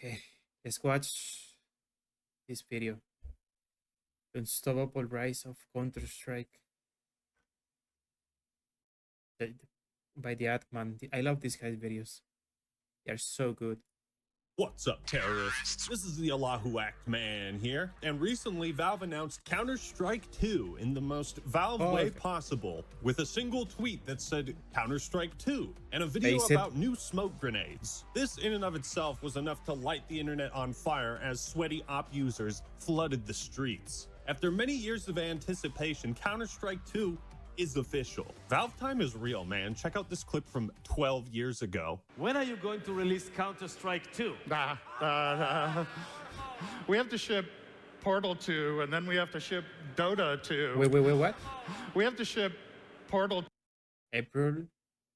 Okay, let's watch this video. Unstoppable Rise of Counter-Strike the- by the Atman. I love these guys' videos. They are so good. What's up, terrorists? This is the Allahu Act man here, and recently Valve announced Counter-Strike 2 in the most Valve way possible, with a single tweet that said Counter-Strike 2 and a video about new smoke grenades. This in and of itself was enough to light the internet on fire as sweaty op users flooded the streets. After many years of anticipation, Counter-Strike 2 is official. Valve time is real, man. Check out this clip from 12 years ago. When are you going to release Counter-Strike 2? We have to ship Portal 2, and then we have to ship Dota 2. Wait, what? We have to ship Portal April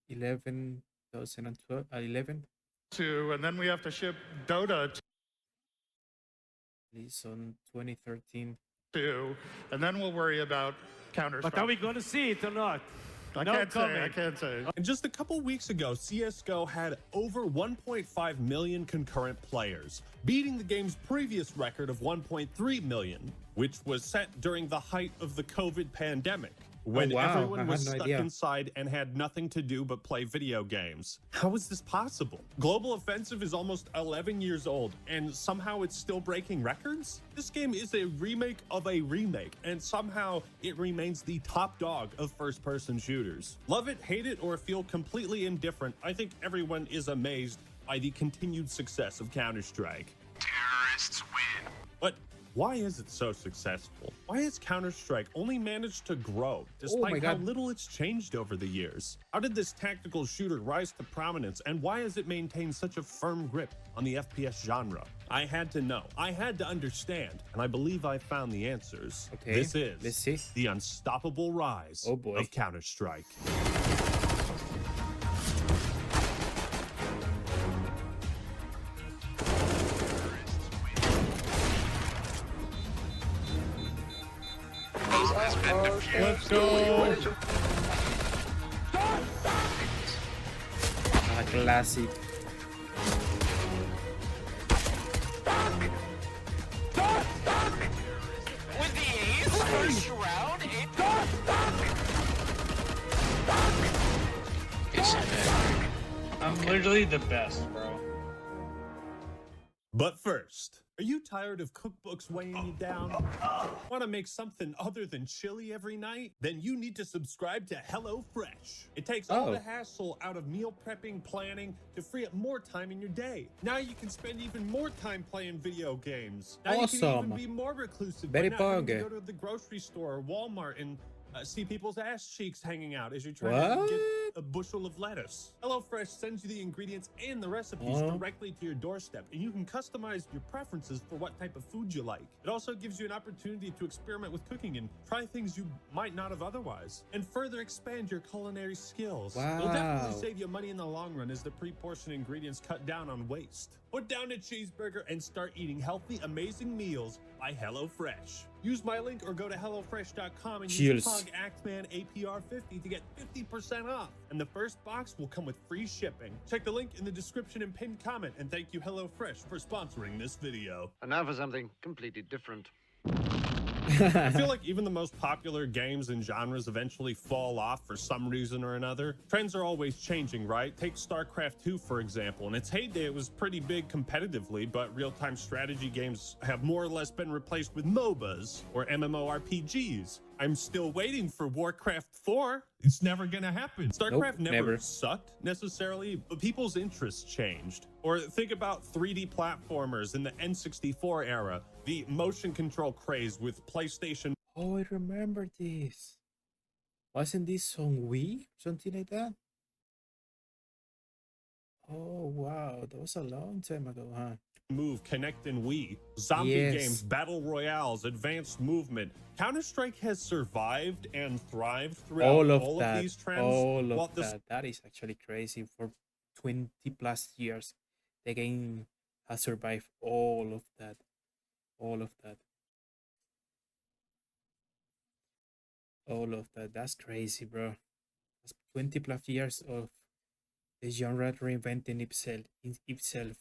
11, 2012, 11? 2, and then we have to ship Dota Release on 2013. 2, and then we'll worry about Counter-Strike. But are we going to see it or not? I can't say. And just a couple weeks ago, CSGO had over 1.5 million concurrent players, beating the game's previous record of 1.3 million, which was set during the height of the COVID pandemic, when everyone was stuck inside and had nothing to do but play video games. How is this possible? Global Offensive is almost 11 years old, and somehow it's still breaking records? This game is a remake of a remake, and somehow it remains the top dog of first-person shooters. Love it, hate it, or feel completely indifferent, I think everyone is amazed by the continued success of Counter-Strike. Terrorists win. But why is it so successful? Why has Counter-Strike only managed to grow despite how little it's changed over the years? How did this tactical shooter rise to prominence, and why has it maintained such a firm grip on the FPS genre? I had to know, I had to understand, and I believe I found the answers. Okay, this is let's see. the unstoppable rise of Counter-Strike. Let's go! Classic. With the ace, first round, I'm literally the best, bro. But first, are you tired of cookbooks weighing you down? Want to make something other than chili every night? Then you need to subscribe to HelloFresh. It takes all the hassle out of meal prepping, planning, to free up more time in your day. Now you can spend even more time playing video games. Now you can even be more reclusive by not having to go to the grocery store or Walmart and see people's ass cheeks hanging out as you're trying to get a bushel of lettuce. HelloFresh sends you the ingredients and the recipes directly to your doorstep, and you can customize your preferences for what type of food you like. It also gives you an opportunity to experiment with cooking and try things you might not have otherwise, and further expand your culinary skills. It'll definitely save you money in the long run as the pre-portioned ingredients cut down on waste. Put down a cheeseburger and start eating healthy, amazing meals by HelloFresh. Use my link or go to HelloFresh.com and use PUG ACTMAN APR50 to get 50% off. And the first box will come with free shipping. Check the link in the description and pinned comment. And thank you, HelloFresh, for sponsoring this video. And now for something completely different. I feel like even the most popular games and genres eventually fall off for some reason or another. Trends are always changing, right? Take StarCraft 2, for example. In its heyday, it was pretty big competitively, but real-time strategy games have more or less been replaced with MOBAs or MMORPGs. I'm still waiting for Warcraft 4. It's never gonna happen. StarCraft never sucked necessarily, but people's interests changed. Or think about 3D platformers in the N64 era, the motion control craze with PlayStation. Oh, I remember this. Wasn't this on Wii? Something like that? Oh, wow. That was a long time ago, huh? Move, Connect, and Wii. Zombie games, battle royales, advanced movement. Counter-Strike has survived and thrived throughout all of these trends. All of that. That is actually crazy. For 20 plus years, the game has survived all of that. All of that. All of that. That's crazy, bro. That's 20 plus years of the genre reinventing itself.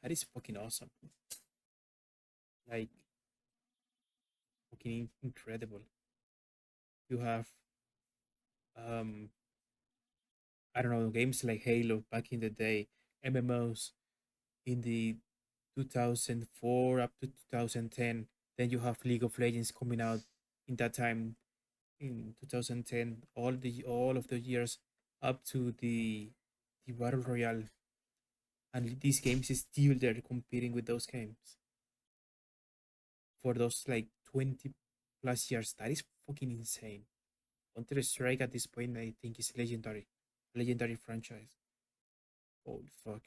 That is fucking awesome. Like, fucking incredible. You have, um, I don't know, games like Halo back in the day, MMOs in the 2004 up to 2010. Then you have League of Legends coming out in that time in 2010. All of the years up to the Battle Royale, and these games is still there competing with those games for those like 20 plus years. That is fucking insane. Counter Strike at this point, I think, is legendary franchise. Holy fuck.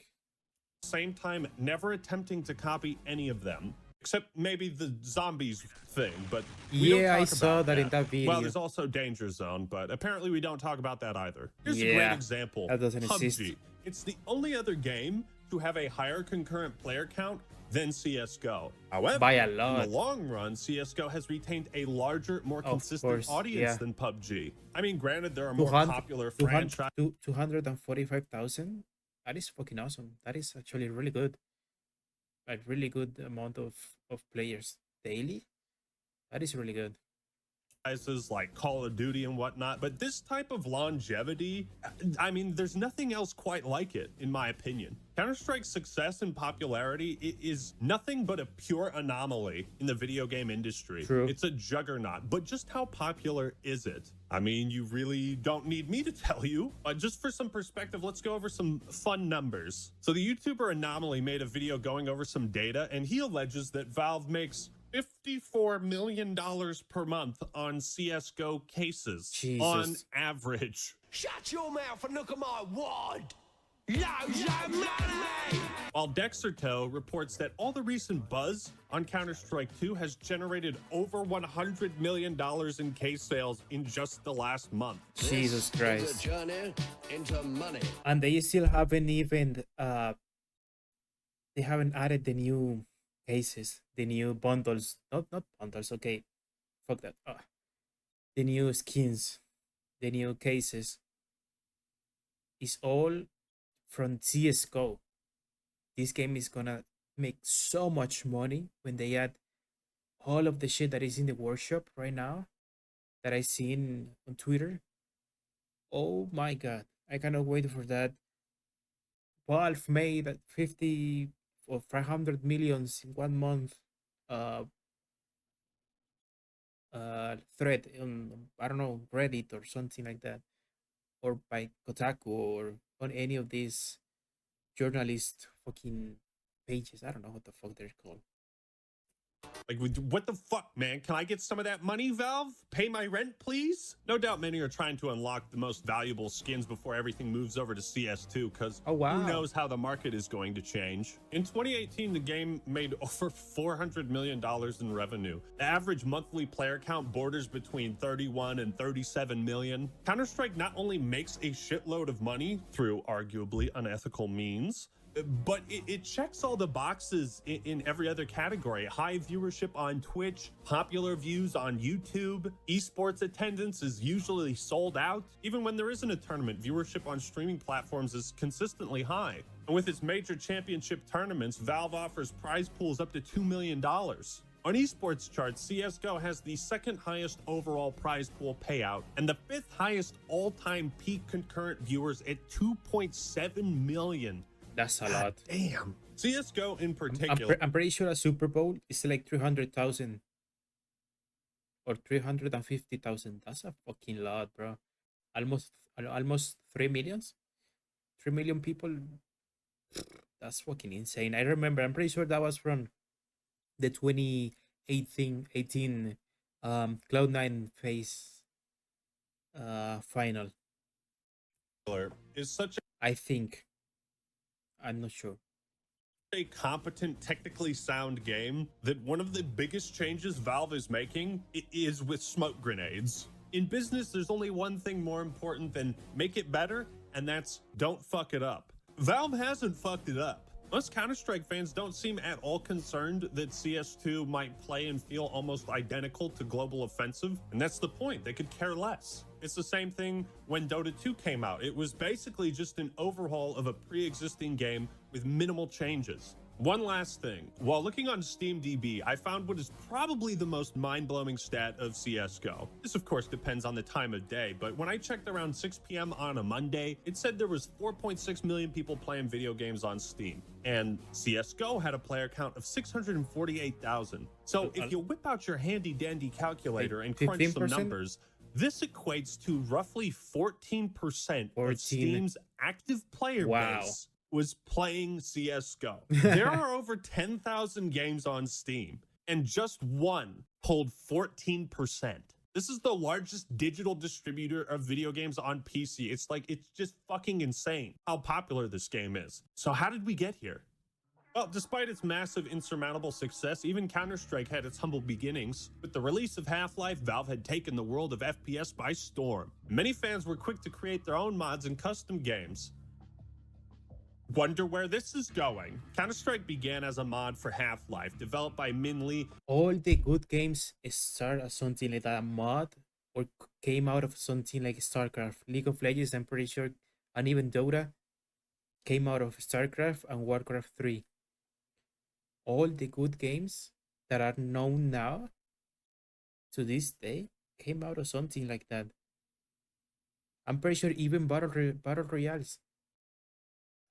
Same time, never attempting to copy any of them, except maybe the zombies thing. But we don't Yeah, I talk saw about that in that video. Well, there's also Danger Zone, but apparently we don't talk about that either. Here's a Yeah, great example. that doesn't PUBG. exist. It's the only other game to have a higher concurrent player count than CSGO. However, By a in lot. the long run, CSGO has retained a larger, more Of consistent course, audience yeah. than PUBG. I mean, granted, there are more 200 popular 200 franchises. 245,000. That is fucking awesome. That is actually really good. A really good amount of players daily. That is really good. Like Call of Duty and whatnot, but this type of longevity, I mean, there's nothing else quite like it, in my opinion. Counter-Strike's success and popularity is nothing but a pure anomaly in the video game industry. True. It's a juggernaut, but just how popular is it? I mean, you really don't need me to tell you. Just for some perspective, let's go over some fun numbers. So the YouTuber Anomaly made a video going over some data, and he alleges that Valve makes $54 million per month on CSGO cases on Jesus. average. Shut your mouth and look at my wad. Loads of money. While Dexerto reports that all the recent buzz on Counter-Strike 2 has generated over $100 million in case sales in just the last month. Jesus It's Christ. a journey into money. And they still haven't even they haven't added the new cases, the new bundles. Not bundles, okay. Fuck that. The new skins, the new cases. Is all from CSGO. This game is gonna make so much money when they add all of the shit that is in the workshop right now that I seen on Twitter. Oh my god. I cannot wait for that. Valve made at 50 or 500 millions in 1 month thread on, I don't know, Reddit or something like that, or by Kotaku or on any of these journalist fucking pages. I don't know what the fuck they're called. Like, what the fuck, man? Can I get some of that money, Valve? Pay my rent, please? No doubt many are trying to unlock the most valuable skins before everything moves over to CS2, because Oh, wow. who knows how the market is going to change. In 2018, the game made over $400 million in revenue. The average monthly player count borders between 31 and 37 million. Counter-Strike not only makes a shitload of money through arguably unethical means, but it checks all the boxes in every other category. High viewership on Twitch, popular views on YouTube, esports attendance is usually sold out. Even when there isn't a tournament, viewership on streaming platforms is consistently high. And with its major championship tournaments, Valve offers prize pools up to $2 million. On esports charts, CSGO has the second highest overall prize pool payout and the 5th highest all-time peak concurrent viewers at 2.7 million. That's a lot. Damn. CSGO in particular. I'm pretty sure a Super Bowl is like 300,000 or 350,000. That's a fucking lot, bro. Almost 3 millions. 3 million people. That's fucking insane. I remember. I'm pretty sure that was from the 2018 Cloud9 phase final. Is such I think. I'm not sure. a competent, technically sound game that one of the biggest changes Valve is making is with smoke grenades. In business, there's only one thing more important than make it better, and that's don't fuck it up. Valve hasn't fucked it up. Most Counter-Strike fans don't seem at all concerned that CS2 might play and feel almost identical to Global Offensive, and that's the point. They could care less. It's the same thing when Dota 2 came out. It was basically just an overhaul of a pre-existing game with minimal changes. One last thing. While looking on SteamDB, I found what is probably the most mind-blowing stat of CSGO. This, of course, depends on the time of day, but when I checked around 6 p.m. on a Monday, it said there was 4.6 million people playing video games on Steam, and CSGO had a player count of 648,000. So if you whip out your handy-dandy calculator and crunch some 15%? numbers, this equates to roughly 14% of Steam's active player base was playing CSGO. There are over 10,000 games on Steam, and just one pulled 14%. This is the largest digital distributor of video games on PC. It's just fucking insane how popular this game is. So how did we get here? Well, despite its massive, insurmountable success, even Counter-Strike had its humble beginnings. With the release of Half-Life, Valve had taken the world of FPS by storm. Many fans were quick to create their own mods and custom games. Wonder where this is going? Counter-Strike began as a mod for Half-Life, developed by Min Lee. All the good games start as something like that, a mod, or came out of something like StarCraft. League of Legends, I'm pretty sure, and even Dota came out of StarCraft and Warcraft 3. All the good games that are known now to this day came out of something like that. I'm pretty sure even battle royales.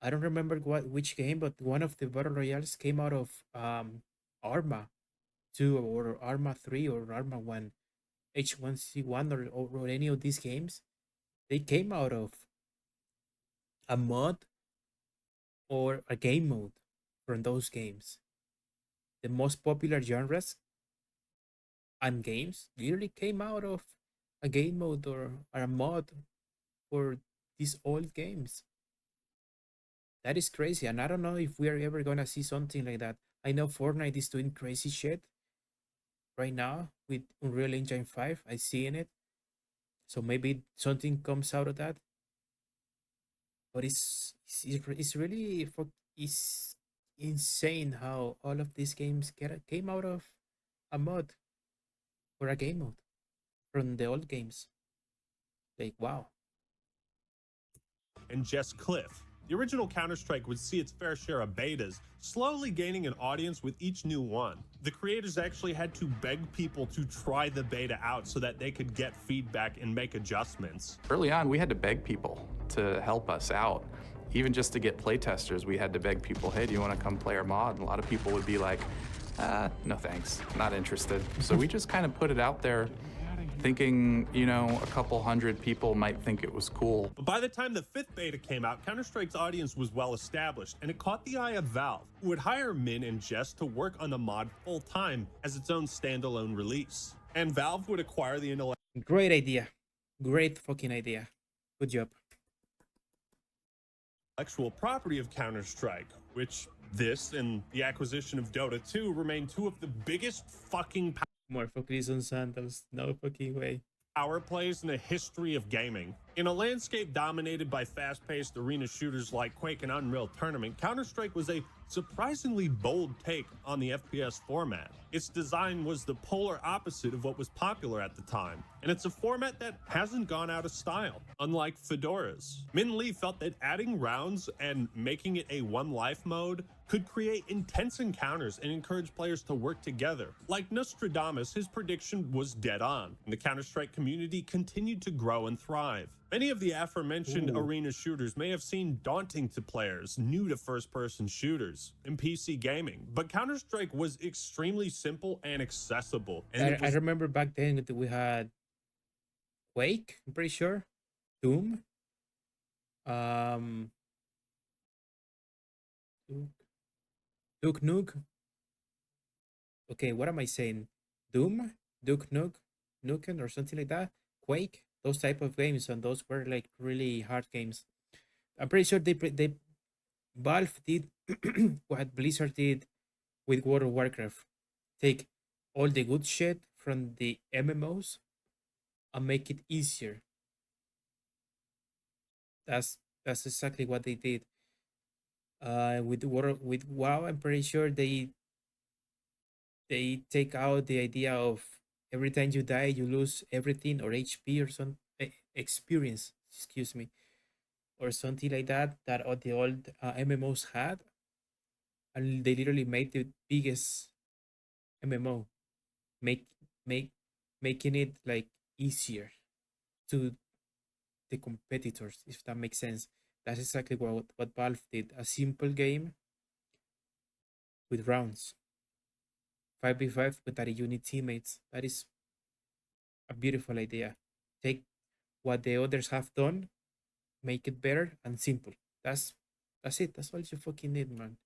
I don't remember which game, but one of the battle royales came out of Arma 2 or Arma 3 or Arma 1, H1Z1 or any of these games. They came out of a mod or a game mode from those games. The most popular genres and games literally came out of a game mode or a mod for these old games. That is crazy, and I don't know if we are ever gonna see something like that. I know Fortnite is doing crazy shit right now with Unreal Engine 5. I see in it, so maybe something comes out of that. But it's really it's insane how all of these games came out of a mod or a game mode from the old games. Like, wow. And Jess Cliff. The original Counter-Strike would see its fair share of betas, slowly gaining an audience with each new one. The creators actually had to beg people to try the beta out so that they could get feedback and make adjustments. Early on, we had to beg people to help us out. Even just to get playtesters, we had to beg people, hey, do you want to come play our mod? And a lot of people would be like, no thanks, not interested. So we just kind of put it out there, thinking, you know, a couple hundred people might think it was cool. But by the time the 5th beta came out, Counter-Strike's audience was well established, and it caught the eye of Valve, who would hire Min and Jess to work on the mod full-time as its own standalone release. And Valve would acquire the Great idea. Great fucking idea. Good job. intellectual property of Counter-Strike, which this and the acquisition of Dota 2 remain two of the biggest fucking More for Crimson Sandals. No fucking way. power plays in the history of gaming. In a landscape dominated by fast-paced arena shooters like Quake and Unreal Tournament, Counter-Strike was a surprisingly bold take on the FPS format. Its design was the polar opposite of what was popular at the time, and it's a format that hasn't gone out of style, unlike Fedora's. Min Lee felt that adding rounds and making it a one-life mode could create intense encounters and encourage players to work together. Like Nostradamus, his prediction was dead on, and the Counter-Strike community continued to grow and thrive. Many of the aforementioned arena shooters may have seemed daunting to players new to first-person shooters in PC gaming, but Counter-Strike was extremely simple and accessible. And I remember back then that we had Quake, I'm pretty sure, Doom, Duke Nukem. Okay, what am I saying? Doom, Duke Nukem, or something like that. Quake, those type of games, and those were like really hard games. I'm pretty sure they Valve did what Blizzard did with World of Warcraft. Take all the good shit from the MMOs and make it easier. That's exactly what they did. With WoW, I'm pretty sure they take out the idea of every time you die you lose everything, or HP or some experience, excuse me, or something like that all the old MMOs had, and they literally made the biggest MMO, make make making it like easier to the competitors, if that makes sense. That's exactly what Valve did. A simple game with rounds. 5v5 with that you need teammates. That is a beautiful idea. Take what the others have done, make it better and simple. That's it. That's all you fucking need, man.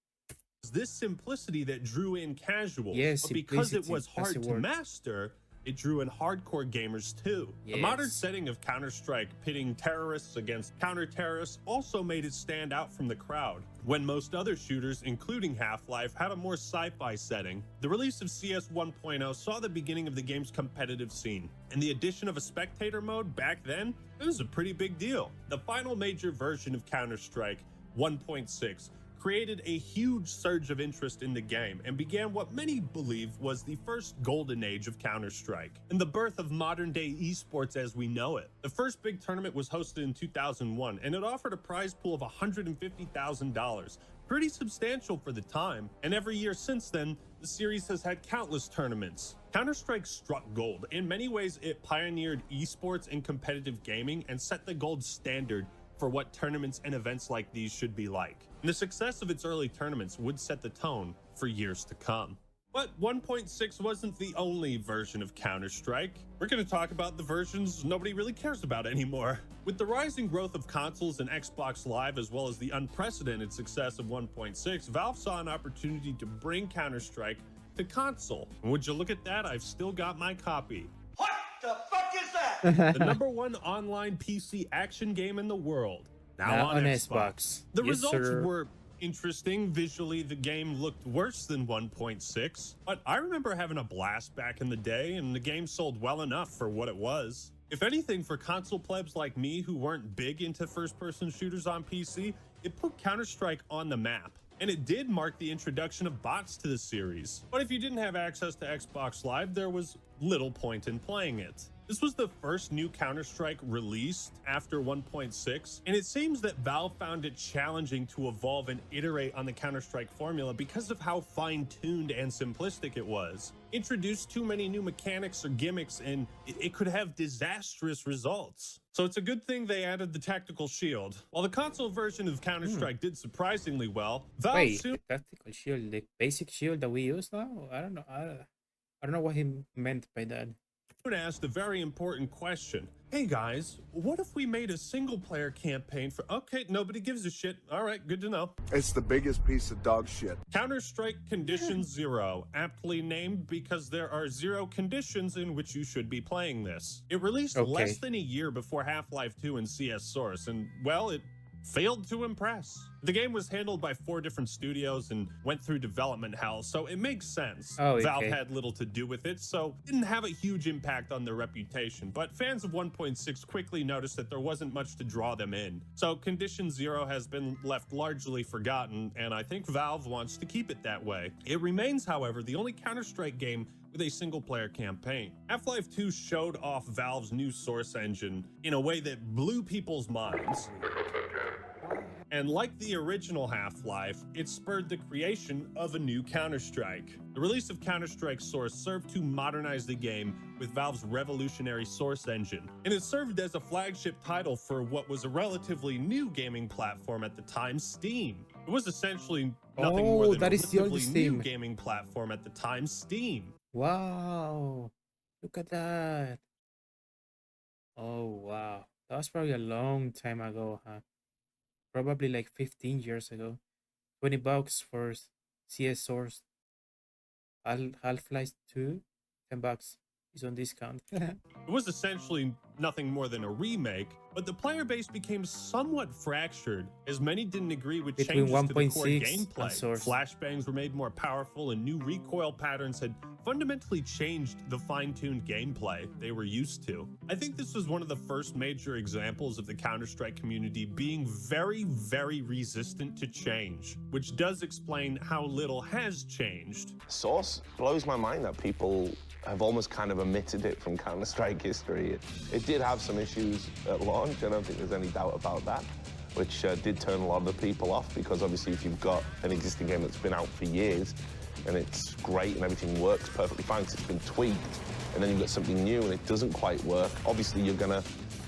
This simplicity that drew in casuals. Yes, but because it simplicity, was that's the hard to word. master, it drew in hardcore gamers too. The modern Yes. setting of Counter-Strike pitting terrorists against counter-terrorists also made it stand out from the crowd. When most other shooters, including Half-Life, had a more sci-fi setting, the release of CS 1.0 saw the beginning of the game's competitive scene. And the addition of a spectator mode back then, it was a pretty big deal. The final major version of Counter-Strike, 1.6, created a huge surge of interest in the game and began what many believe was the first golden age of Counter-Strike and the birth of modern-day esports as we know it. The first big tournament was hosted in 2001, and it offered a prize pool of $150,000, pretty substantial for the time, and every year since then, the series has had countless tournaments. Counter-Strike struck gold. In many ways, it pioneered esports and competitive gaming and set the gold standard for what tournaments and events like these should be like. And the success of its early tournaments would set the tone for years to come. But 1.6 wasn't the only version of Counter-Strike. We're going to talk about the versions nobody really cares about anymore. With the rising growth of consoles and Xbox Live, as well as the unprecedented success of 1.6, Valve saw an opportunity to bring Counter-Strike to console. And would you look at that? I've still got my copy. What the fuck is that? The #1 online PC action game in the world. Now on Xbox. The Yes, results sir. were interesting. Visually, the game looked worse than 1.6, but I remember having a blast back in the day, and the game sold well enough for what it was. If anything, for console plebs like me who weren't big into first-person shooters on PC, it put Counter-Strike on the map. And it did mark the introduction of bots to the series. But if you didn't have access to Xbox Live, there was little point in playing it. This was the first new Counter-Strike released after 1.6, and it seems that Valve found it challenging to evolve and iterate on the Counter-Strike formula because of how fine-tuned and simplistic it was. Introduced too many new mechanics or gimmicks, and it could have disastrous results. So it's a good thing they added the tactical shield. While the console version of Counter-Strike did surprisingly well, Valve Wait, soon the tactical shield, the basic shield that we use now? I don't know. I don't know what he meant by that. asked a very important question. Hey guys, what if we made a single-player campaign for... Okay, nobody gives a shit. All right, good to know. It's the biggest piece of dog shit. Counter-Strike Condition Zero, aptly named because there are 0 conditions in which you should be playing this. It released less than a year before Half-Life 2 and CS Source, and, well, it failed to impress. The game was handled by 4 different studios and went through development hell, so it makes sense. Valve had little to do with it, so it didn't have a huge impact on their reputation, but fans of 1.6 quickly noticed that there wasn't much to draw them in. So Condition Zero has been left largely forgotten, and I think Valve wants to keep it that way. It remains, however, the only Counter-Strike game with a single-player campaign. Half-Life 2 showed off Valve's new Source engine in a way that blew people's minds. And like the original Half-Life, it spurred the creation of a new Counter-Strike. The release of Counter-Strike Source served to modernize the game with Valve's revolutionary Source engine, and it served as a flagship title for what was a relatively new gaming platform at the time, Steam. It was essentially nothing more than a relatively new gaming platform at the time, Steam. Wow, look at that. Oh, wow. That was probably a long time ago, huh? Probably like 15 years ago. $20 for CS Source. Half-Life 2, $10. Is on discount. It was essentially nothing more than a remake, but the player base became somewhat fractured as many didn't agree with Between changes to the core 1.6 gameplay. and Source. Flashbangs were made more powerful and new recoil patterns had fundamentally changed the fine-tuned gameplay they were used to. I think this was one of the first major examples of the Counter-Strike community being very, very resistant to change, which does explain how little has changed. Source blows my mind that people have almost kind of omitted it from Counter-Strike history. It did have some issues at launch, I don't think there's any doubt about that. which did turn a lot of the people off, because obviously if you've got an existing game that's been out for years and it's great and everything works perfectly fine because it's been tweaked, and then you've got something new and it doesn't quite work, obviously you're going to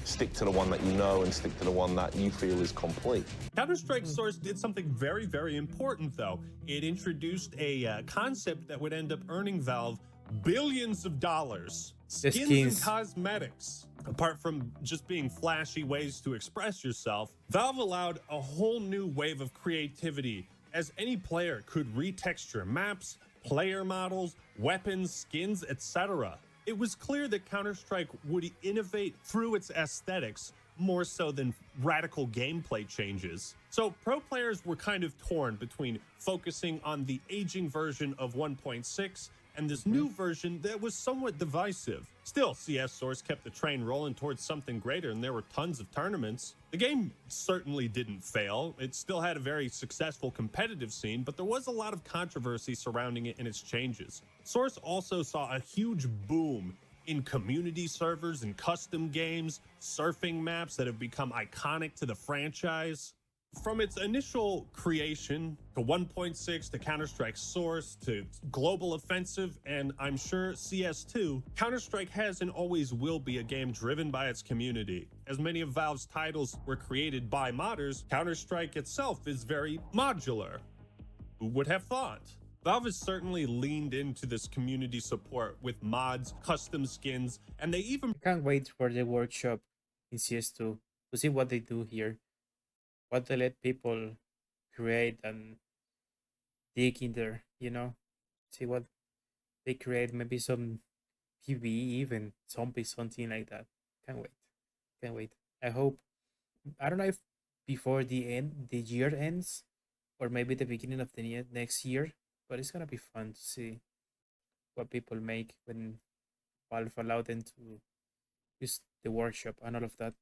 stick to the one that you know and stick to the one that you feel is complete. Counter-Strike Source did something very, very important, though. It introduced a concept that would end up earning Valve billions of dollars. Skins and cosmetics. Apart from just being flashy ways to express yourself, Valve allowed a whole new wave of creativity, as any player could retexture maps, player models, weapons, skins, etc. It was clear that Counter-Strike would innovate through its aesthetics more so than radical gameplay changes. So pro players were kind of torn between focusing on the aging version of 1.6 and this new version that was somewhat divisive. Still, CS Source kept the train rolling towards something greater, and there were tons of tournaments. The game certainly didn't fail. It still had a very successful competitive scene, but there was a lot of controversy surrounding it and its changes. Source also saw a huge boom in community servers and custom games, surfing maps that have become iconic to the franchise. From its initial creation to 1.6 to Counter-Strike Source to Global Offensive, and I'm sure CS2, Counter-Strike has and always will be a game driven by its community. As many of Valve's titles were created by modders, Counter-Strike itself is very modular. Who would have thought? Valve has certainly leaned into this community support with mods, custom skins, and they even... I can't wait for the workshop in CS2 to see what they do here. What they let people create and dig in there, you know? See what they create, maybe some PvE, even zombies, something like that. Can't wait. Can't wait. I hope, I don't know if before the year ends, or maybe the beginning of the next year, but it's gonna be fun to see what people make when Valve allowed them to use the workshop and all of that.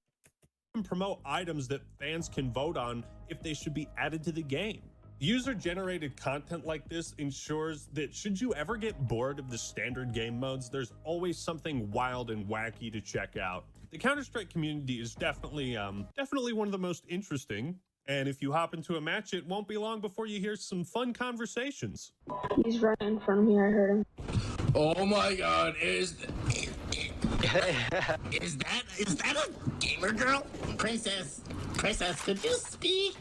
Promote items that fans can vote on if they should be added to the game. User-generated content like this ensures that should you ever get bored of the standard game modes, there's always something wild and wacky to check out. The Counter-Strike community is definitely one of the most interesting, and if you hop into a match, it won't be long before you hear some fun conversations. He's right in front of me, I heard him. Oh my god, is that a gamer girl? Princess, could you speak?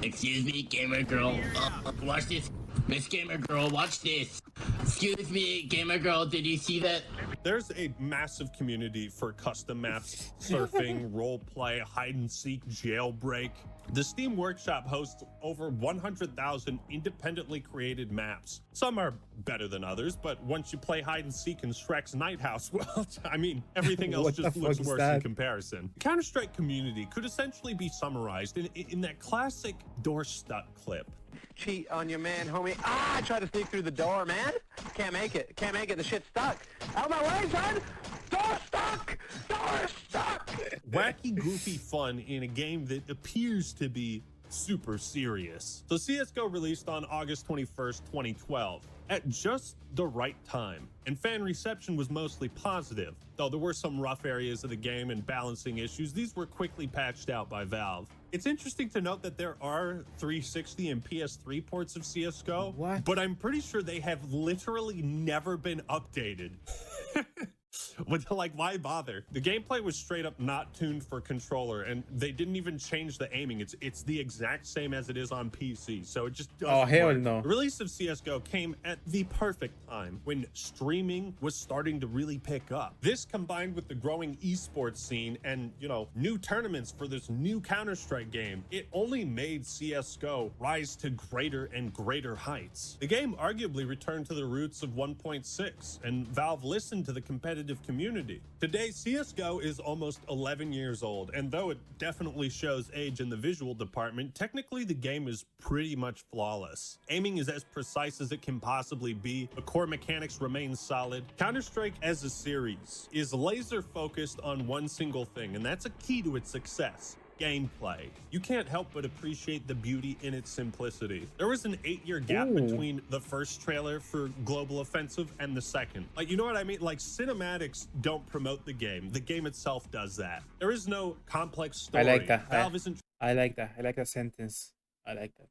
Excuse me, gamer girl. Watch this. Miss Gamer Girl, watch this. Excuse me, Gamer Girl, did you see that? There's a massive community for custom maps, surfing, roleplay, hide and seek, jailbreak. The Steam Workshop hosts over 100,000 independently created maps. Some are better than others, but once you play hide and seek in Shrek's Night House, well, I mean, everything else just looks worse in comparison. The Counter-Strike community could essentially be summarized in that classic door stuck clip. Cheat on your man, homie. Ah, I tried to sneak through the door, man. Can't make it. The shit's stuck. Out of my way, son! Door stuck! Door stuck! Wacky, goofy fun in a game that appears to be super serious. So CSGO released on August 21st, 2012, at just the right time, and fan reception was mostly positive. Though there were some rough areas of the game and balancing issues, these were quickly patched out by Valve. It's interesting to note that there are 360 and PS3 ports of CSGO, but I'm pretty sure they have literally never been updated. Like, why bother? The gameplay was straight up not tuned for controller, and they didn't even change the aiming. It's the exact same as it is on PC, so it just doesn't Oh, hell work. no. The release of CSGO came at the perfect time, when streaming was starting to really pick up. This, combined with the growing esports scene and, you know, new tournaments for this new Counter-Strike game, it only made CSGO rise to greater and greater heights. The game arguably returned to the roots of 1.6, and Valve listened to the competitive community. Today, CSGO is almost 11 years old, and though it definitely shows age in the visual department, technically the game is pretty much flawless. Aiming is as precise as it can possibly be, the core mechanics remain solid. Counter-Strike as a series is laser focused on one single thing, and that's a key to its success: gameplay. You can't help but appreciate the beauty in its simplicity. There was an 8-year gap between the first trailer for Global Offensive and the second. Like, you know what I mean? Like, cinematics don't promote the game. The game itself does that. There is no complex story. I like that. Valve isn't I like that. I like that sentence. I like that.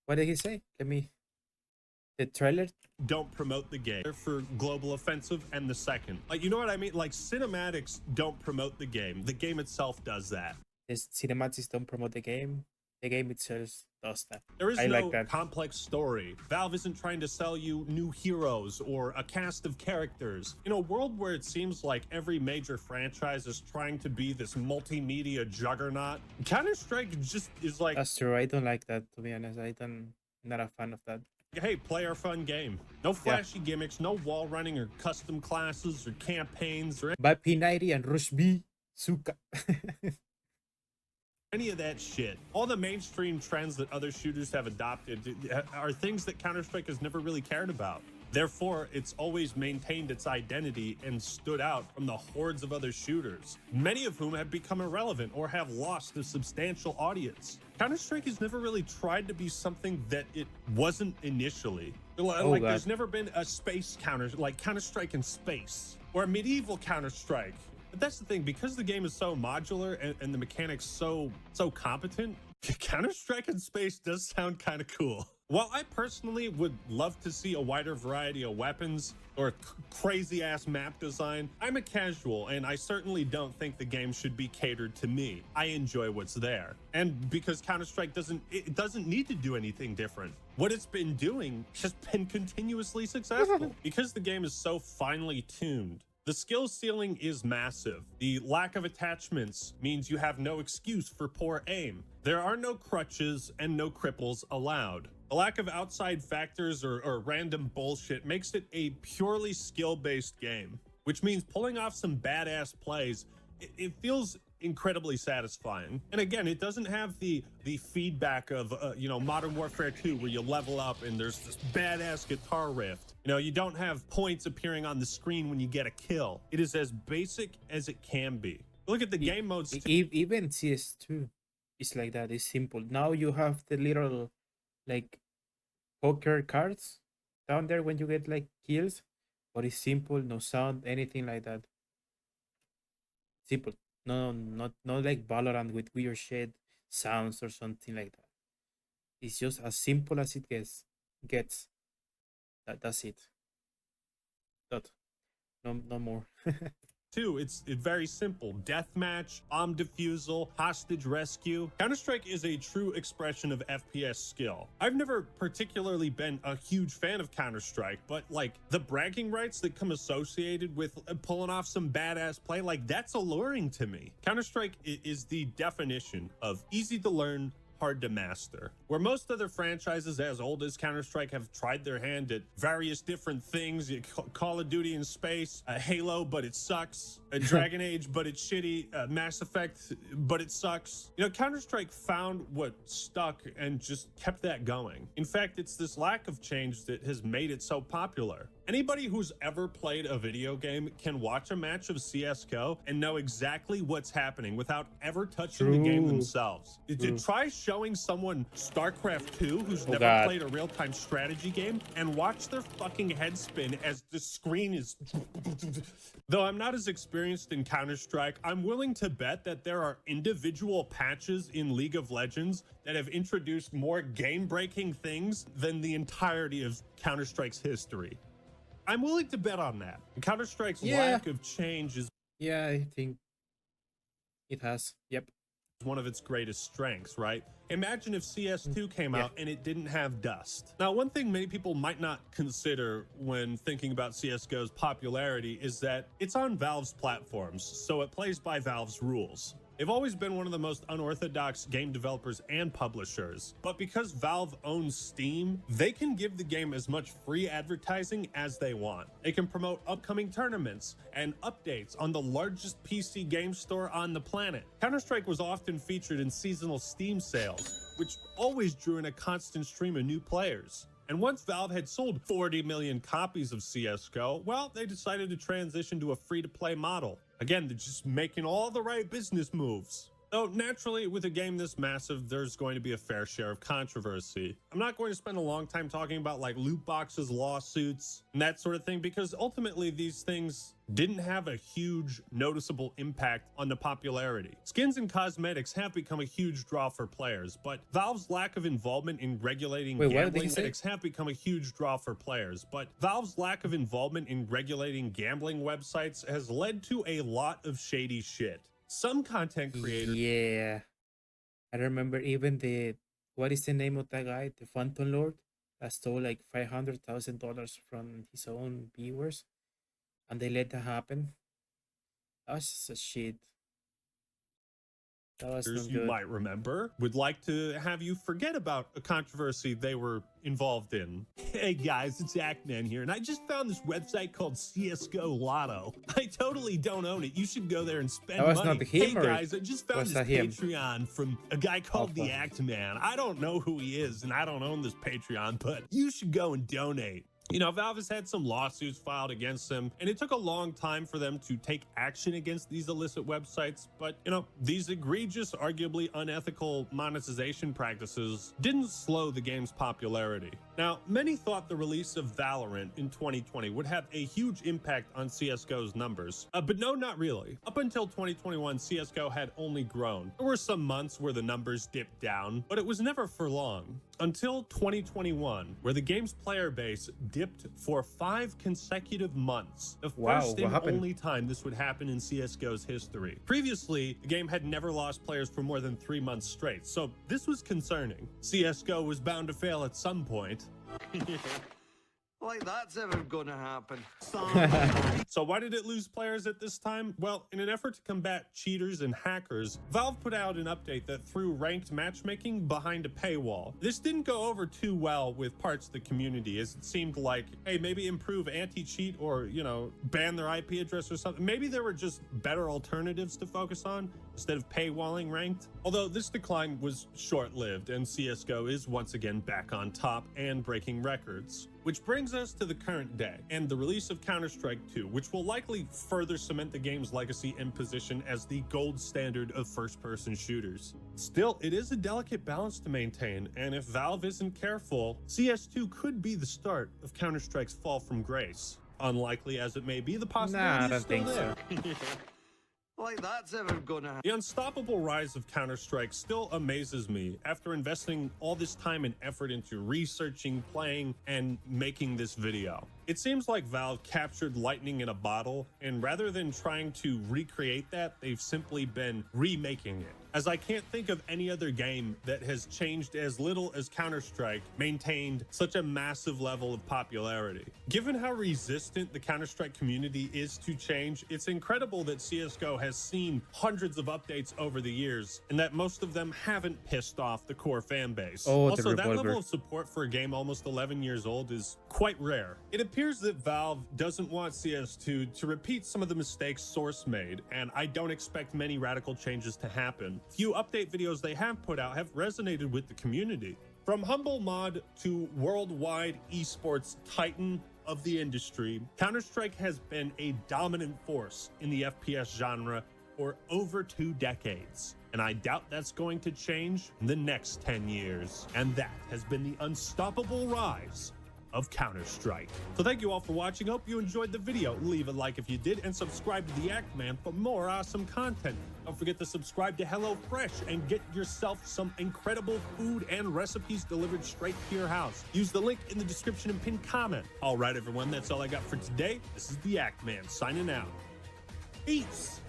What did he say? The trailer? Don't promote the game for Global Offensive, and the second. Like, you know what I mean? Like, cinematics don't promote the game. The game itself does that. The cinematics don't promote the game. The game itself does that. There is I no like that. complex story. Valve isn't trying to sell you new heroes or a cast of characters. In a world where it seems like every major franchise is trying to be this multimedia juggernaut, Counter-Strike just is like... That's true. I don't like that, to be honest. Not a fan of that. Hey, play our fun game. No flashy gimmicks, no wall running or custom classes or campaigns or By P90 and Rush B. Suka. any of that shit. All the mainstream trends that other shooters have adopted are things that Counter-Strike has never really cared about. Therefore, it's always maintained its identity and stood out from the hordes of other shooters, many of whom have become irrelevant or have lost a substantial audience. Counter-Strike has never really tried to be something that it wasn't initially. Like, there's never been a space like Counter-Strike in space, or a medieval Counter-Strike. But that's the thing, because the game is so modular and the mechanics so competent, Counter-Strike in space does sound kind of cool. While I personally would love to see a wider variety of weapons or crazy ass map design, I'm a casual and I certainly don't think the game should be catered to me. I enjoy what's there. And because Counter-Strike doesn't need to do anything different. What it's been doing has been continuously successful because the game is so finely tuned. The skill ceiling is massive. The lack of attachments means you have no excuse for poor aim. There are no crutches and no cripples allowed. The lack of outside factors or random bullshit makes it a purely skill-based game, which means pulling off some badass plays, it feels incredibly satisfying. And again, it doesn't have the feedback of Modern Warfare 2 where you level up and there's this badass guitar riff. You don't have points appearing on the screen when you get a kill. It is as basic as it can be. Look at the game modes. Even CS2 is like that. It's simple. Now you have the little like poker cards down there when you get like kills, but it's simple, no sound, anything like that. Simple. No, not like Valorant with weird shit sounds or something like that. It's just as simple as it gets. That's it. No more. Two, it's very simple. Deathmatch, bomb defusal, hostage rescue. Counter-Strike is a true expression of FPS skill. I've never particularly been a huge fan of Counter-Strike, but like the bragging rights that come associated with pulling off some badass play, like that's alluring to me. Counter-Strike is the definition of easy to learn, hard to master. Where most other franchises as old as Counter-Strike have tried their hand at various different things, Call of Duty in space, Halo, but it sucks, Dragon Age, but it's shitty, Mass Effect, but it sucks. Counter-Strike found what stuck and just kept that going. In fact, it's this lack of change that has made it so popular. Anybody who's ever played a video game can watch a match of CSGO and know exactly what's happening without ever touching the game themselves. Try showing someone StarCraft 2 who's never played a real-time strategy game and watch their fucking head spin as the screen is... Though I'm not as experienced in Counter-Strike, I'm willing to bet that there are individual patches in League of Legends that have introduced more game-breaking things than the entirety of Counter-Strike's history. I'm willing to bet on that. Counter-Strike's lack of change is... Yeah, I think it has. Yep. One of its greatest strengths, right? Imagine if CS2 came out and it didn't have dust. Now, one thing many people might not consider when thinking about CSGO's popularity is that it's on Valve's platforms, so it plays by Valve's rules. They've always been one of the most unorthodox game developers and publishers, but because Valve owns Steam, they can give the game as much free advertising as they want. They can promote upcoming tournaments and updates on the largest PC game store on the planet. Counter-Strike was often featured in seasonal Steam sales, which always drew in a constant stream of new players. And once Valve had sold 40 million copies of CSGO, well, they decided to transition to a free-to-play model. Again, they're just making all the right business moves. Though naturally, with a game this massive, there's going to be a fair share of controversy. I'm not going to spend a long time talking about like loot boxes, lawsuits, and that sort of thing, because ultimately these things didn't have a huge noticeable impact on the popularity. Skins and cosmetics have become a huge draw for players, but Valve's lack of involvement in regulating gambling have become a huge draw for players, but Valve's lack of involvement in regulating gambling websites has led to a lot of shady shit. Some content creators... Yeah. I remember even what is the name of that guy? The Phantom Lord that stole like $500,000 from his own viewers. And they let that happen. That was just a shit. That was not you good. might remember would like to have you forget about a controversy they were involved in. Hey guys, it's Ackman here, and I just found this website called CSGO Lotto. I totally don't own it. You should go there and spend That was money. not him, hey guys, I just found was this that him? Patreon from a guy called the Ackman. I don't know who he is, and I don't own this Patreon, but you should go and donate. You know, Valve has had some lawsuits filed against them, and it took a long time for them to take action against these illicit websites. But, you know, these egregious, arguably unethical monetization practices didn't slow the game's popularity. Now, many thought the release of Valorant in 2020 would have a huge impact on CSGO's numbers. But no, not really. Up until 2021, CSGO had only grown. There were some months where the numbers dipped down, but it was never for long. Until 2021, where the game's player base dipped for 5 consecutive months. The first and only time this would happen in CSGO's history. Previously, the game had never lost players for more than 3 months straight, so this was concerning. CSGO was bound to fail at some point. Like that's ever gonna happen. So why did it lose players at this time? Well, in an effort to combat cheaters and hackers, Valve put out an update that threw ranked matchmaking behind a paywall. This didn't go over too well with parts of the community, as it seemed like, hey, maybe improve anti-cheat or, you know, ban their IP address or something. Maybe there were just better alternatives to focus on instead of paywalling ranked. Although this decline was short-lived, and CSGO is once again back on top and breaking records. Which brings us to the current day and the release of Counter-Strike 2, which will likely further cement the game's legacy and position as the gold standard of first-person shooters. Still, it is a delicate balance to maintain, and if Valve isn't careful, CS2 could be the start of Counter-Strike's fall from grace. Unlikely as it may be, the possibility is still there. Like that's ever gonna happen. The unstoppable rise of Counter-Strike still amazes me after investing all this time and effort into researching, playing, and making this video. It seems like Valve captured lightning in a bottle, and rather than trying to recreate that, they've simply been remaking it. As I can't think of any other game that has changed as little as Counter-Strike maintained such a massive level of popularity. Given how resistant the Counter-Strike community is to change, it's incredible that CSGO has seen hundreds of updates over the years, and that most of them haven't pissed off the core fan base. Also, that level of support for a game almost 11 years old is quite rare. It appears that Valve doesn't want CS2 to repeat some of the mistakes Source made, and I don't expect many radical changes to happen. Few update videos they have put out have resonated with the community. From humble mod to worldwide esports titan of the industry, Counter-Strike has been a dominant force in the FPS genre for over 2 decades. And I doubt that's going to change in the next 10 years. And that has been the unstoppable rise of Counter-Strike. So thank you all for watching. Hope you enjoyed the video. Leave a like if you did, and subscribe to the Ackman for more awesome content. Don't forget to subscribe to HelloFresh and get yourself some incredible food and recipes delivered straight to your house. Use the link in the description and pinned comment. All right, everyone, that's all I got for today. This is the Ackman signing out. Peace.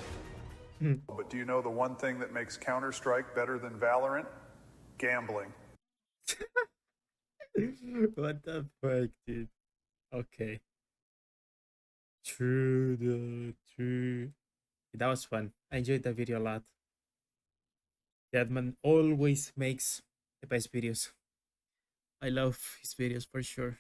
But do you know the one thing that makes Counter-Strike better than Valorant? Gambling. What the fuck, dude? Okay. True. That was fun. I enjoyed that video a lot. That man always makes the best videos. I love his videos for sure.